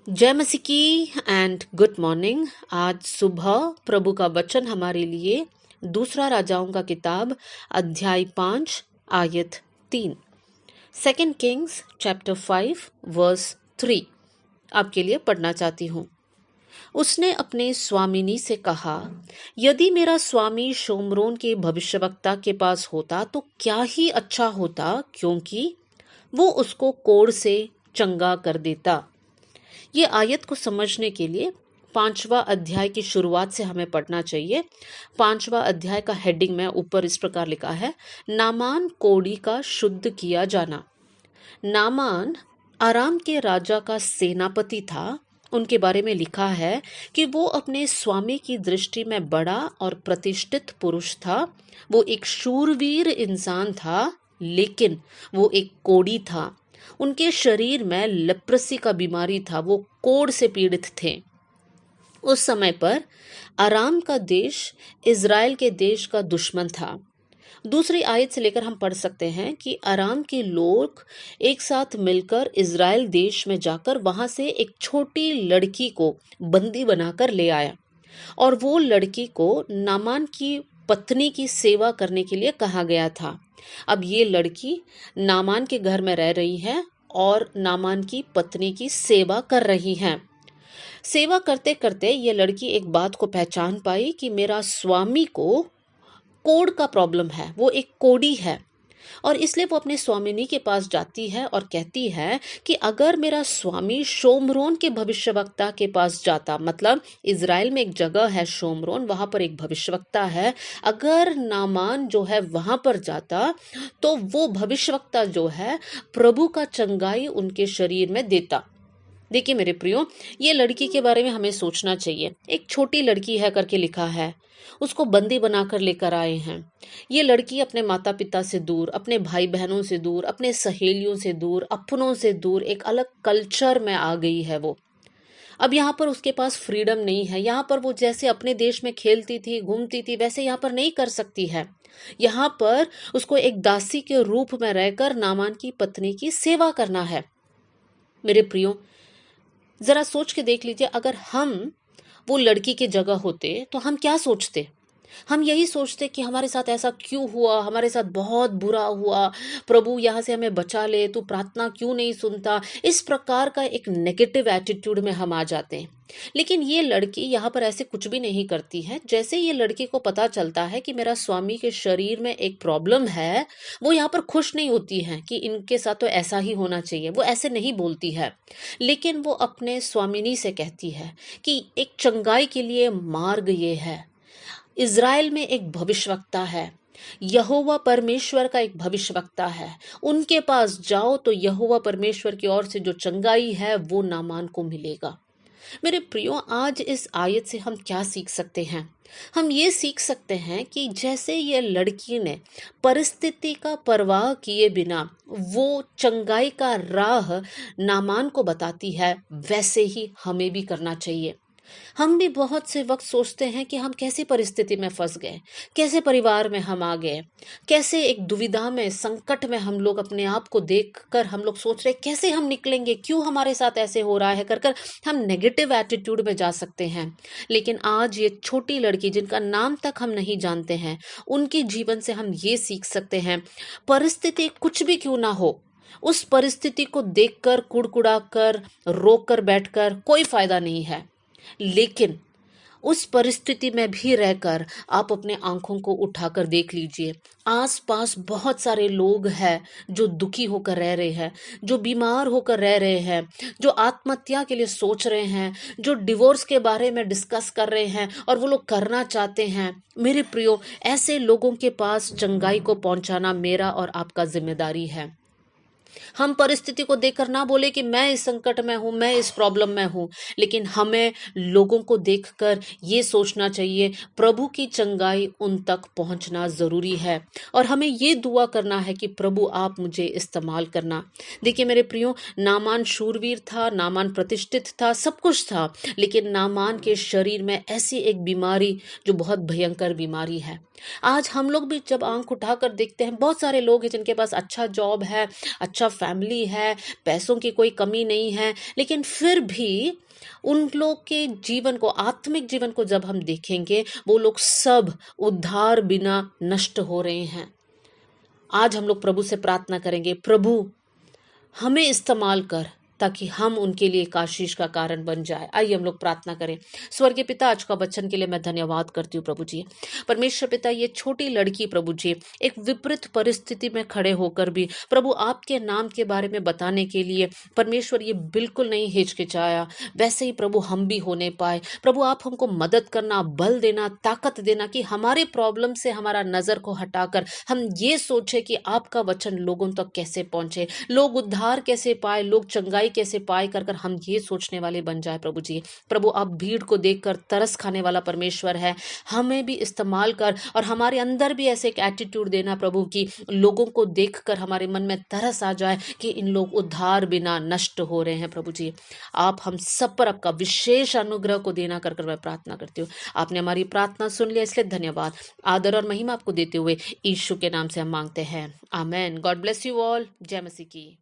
जय मसीह की एंड गुड मॉर्निंग। आज सुबह प्रभु का वचन हमारे लिए दूसरा राजाओं का किताब अध्याय 5 आयत 3, सेकेंड किंग्स चैप्टर 5 वर्स 3 आपके लिए पढ़ना चाहती हूँ। उसने अपने स्वामिनी से कहा, यदि मेरा स्वामी शोमरोन के भविष्यवक्ता के पास होता तो क्या ही अच्छा होता, क्योंकि वो उसको कोढ़ से चंगा कर देता। ये आयत को समझने के लिए 5वां अध्याय की शुरुआत से हमें पढ़ना चाहिए। 5वां अध्याय का हेडिंग में ऊपर इस प्रकार लिखा है, नामान कोढ़ी का शुद्ध किया जाना। नामान आराम के राजा का सेनापति था। उनके बारे में लिखा है कि वो अपने स्वामी की दृष्टि में बड़ा और प्रतिष्ठित पुरुष था। वो एक शूरवीर इंसान था, लेकिन वो एक कोढ़ी था। उनके शरीर में लेप्रेसी का बीमारी था। वो कोढ़ से पीड़ित थे। उस समय पर आराम का देश इज़राइल के देश का दुश्मन था। दूसरी आयत से लेकर हम पढ़ सकते हैं कि आराम के लोग एक साथ मिलकर इज़राइल देश में जाकर वहां से एक छोटी लड़की को बंदी बनाकर ले आया और वो लड़की को नामान की पत्नी की सेवा करने के लिए कहा गया था। अब ये लड़की नामान के घर में रह रही है और नामान की पत्नी की सेवा कर रही है। सेवा करते करते ये लड़की एक बात को पहचान पाई कि मेरा स्वामी को कोढ़ का प्रॉब्लम है, वो एक कोढ़ी है। और इसलिए वो अपने स्वामिनी के पास जाती है और कहती है कि अगर मेरा स्वामी शोमरोन के भविष्यवक्ता के पास जाता, मतलब इज़राइल में एक जगह है शोमरोन, वहां पर एक भविष्यवक्ता है, अगर नामान जो है वहां पर जाता तो वो भविष्यवक्ता जो है प्रभु का चंगाई उनके शरीर में देता। देखिए मेरे प्रियो, ये लड़की के बारे में हमें सोचना चाहिए। एक छोटी लड़की है करके लिखा है, उसको बंदी बनाकर लेकर आए हैं। ये लड़की अपने माता पिता से दूर, अपने भाई बहनों से दूर, अपने सहेलियों से दूर, अपनों से दूर एक अलग कल्चर में आ गई है। वो अब यहाँ पर उसके पास फ्रीडम नहीं है। यहाँ पर वो जैसे अपने देश में खेलती थी, घूमती थी, वैसे यहाँ पर नहीं कर सकती है। यहाँ पर उसको एक दासी के रूप में रहकर नामान की पत्नी की सेवा करना है। मेरे प्रियो, जरा सोच के देख लीजिए, अगर हम वो लड़की की जगह होते तो हम क्या सोचते। हम यही सोचते कि हमारे साथ ऐसा क्यों हुआ, हमारे साथ बहुत बुरा हुआ, प्रभु यहाँ से हमें बचा ले, तू प्रार्थना क्यों नहीं सुनता। इस प्रकार का एक नेगेटिव एटीट्यूड में हम आ जाते हैं। लेकिन ये लड़की यहाँ पर ऐसे कुछ भी नहीं करती है। जैसे ये लड़की को पता चलता है कि मेरा स्वामी के शरीर में एक प्रॉब्लम है, वो यहाँ पर खुश नहीं होती है कि इनके साथ तो ऐसा ही होना चाहिए। वो ऐसे नहीं बोलती है, लेकिन वो अपने स्वामिनी से कहती है कि एक चंगाई के लिए मार्ग ये है। इज़राइल में एक भविष्यवक्ता है, यहोवा परमेश्वर का एक भविष्यवक्ता है, उनके पास जाओ तो यहोवा परमेश्वर की ओर से जो चंगाई है वो नामान को मिलेगा। मेरे प्रियो, आज इस आयत से हम क्या सीख सकते हैं? हम ये सीख सकते हैं कि जैसे ये लड़की ने परिस्थिति का परवाह किए बिना वो चंगाई का राह नामान को बताती है, वैसे ही हमें भी करना चाहिए। हम भी बहुत से वक्त सोचते हैं कि हम कैसी परिस्थिति में फंस गए, कैसे परिवार में हम आ गए, कैसे एक दुविधा में, संकट में हम लोग अपने आप को देखकर हम लोग सोच रहे कैसे हम निकलेंगे, क्यों हमारे साथ ऐसे हो रहा है कर कर हम नेगेटिव एटीट्यूड में जा सकते हैं। लेकिन आज ये छोटी लड़की जिनका नाम तक हम नहीं जानते हैं, उनके जीवन से हम ये सीख सकते हैं, परिस्थिति कुछ भी क्यों ना हो, उस परिस्थिति को देखकर कुड़कुड़ा कर रोक कर बैठकर कोई फायदा नहीं है। लेकिन उस परिस्थिति में भी रहकर आप अपने आंखों को उठाकर देख लीजिए, आसपास बहुत सारे लोग हैं जो दुखी होकर रह रहे हैं, जो बीमार होकर रह रहे हैं, जो आत्महत्या के लिए सोच रहे हैं, जो डिवोर्स के बारे में डिस्कस कर रहे हैं और वो लोग करना चाहते हैं। मेरे प्रियो, ऐसे लोगों के पास चंगाई को पहुंचाना मेरा और आपका जिम्मेदारी है। हम परिस्थिति को देखकर ना बोले कि मैं इस संकट में हूं, मैं इस प्रॉब्लम में हूं, लेकिन हमें लोगों को देखकर ये सोचना चाहिए प्रभु की चंगाई उन तक पहुंचना जरूरी है। और हमें ये दुआ करना है कि प्रभु आप मुझे इस्तेमाल करना। देखिए मेरे प्रियो, नामान शूरवीर था, नामान प्रतिष्ठित था, सब कुछ था, लेकिन नामान के शरीर में ऐसी एक बीमारी जो बहुत भयंकर बीमारी है। आज हम लोग भी जब आंख उठाकर देखते हैं, बहुत सारे लोग हैं जिनके पास अच्छा जॉब है, अच्छा फैमिली है, पैसों की कोई कमी नहीं है, लेकिन फिर भी उन लोग के जीवन को, आत्मिक जीवन को जब हम देखेंगे, वो लोग सब उद्धार बिना नष्ट हो रहे हैं। आज हम लोग प्रभु से प्रार्थना करेंगे, प्रभु हमें इस्तेमाल कर ताकि हम उनके लिए एक आशीष का कारण बन जाए। आइए हम लोग प्रार्थना करें। स्वर्गीय पिता, आज का वचन के लिए मैं धन्यवाद करती हूँ प्रभु जी। परमेश्वर पिता, ये छोटी लड़की प्रभु जी एक विपरीत परिस्थिति में खड़े होकर भी प्रभु आपके नाम के बारे में बताने के लिए परमेश्वर ये बिल्कुल नहीं हिचकिचाया। वैसे ही प्रभु हम भी होने पाए। प्रभु आप हमको मदद करना, बल देना, ताकत देना कि हमारे प्रॉब्लम से हमारा नजर को हटाकर हम ये सोचे कि आपका वचन लोगों तक कैसे पहुंचे, लोग उद्धार कैसे पाए, लोग चंगाई कैसे पाए, कर कर हम ये सोचने वाले बन जाए प्रभु जी। प्रभु आप भीड़ को देखकर तरस खाने वाला परमेश्वर है, हमें भी इस्तेमाल कर और हमारे अंदर भी ऐसे एक एटीट्यूड देना प्रभु कि लोगों को देखकर हमारे मन में तरस आ जाए कि इन लोग उद्धार बिना नष्ट हो रहे हैं। प्रभु जी आप हम सब पर आपका विशेष अनुग्रह को देना कर कर मैं प्रार्थना करती हूँ। आपने हमारी प्रार्थना सुन लिया, इसलिए धन्यवाद। आदर और महिमा आपको देते हुए यीशु के नाम से हम मांगते हैं, amen. God bless you all. जय मसीह की।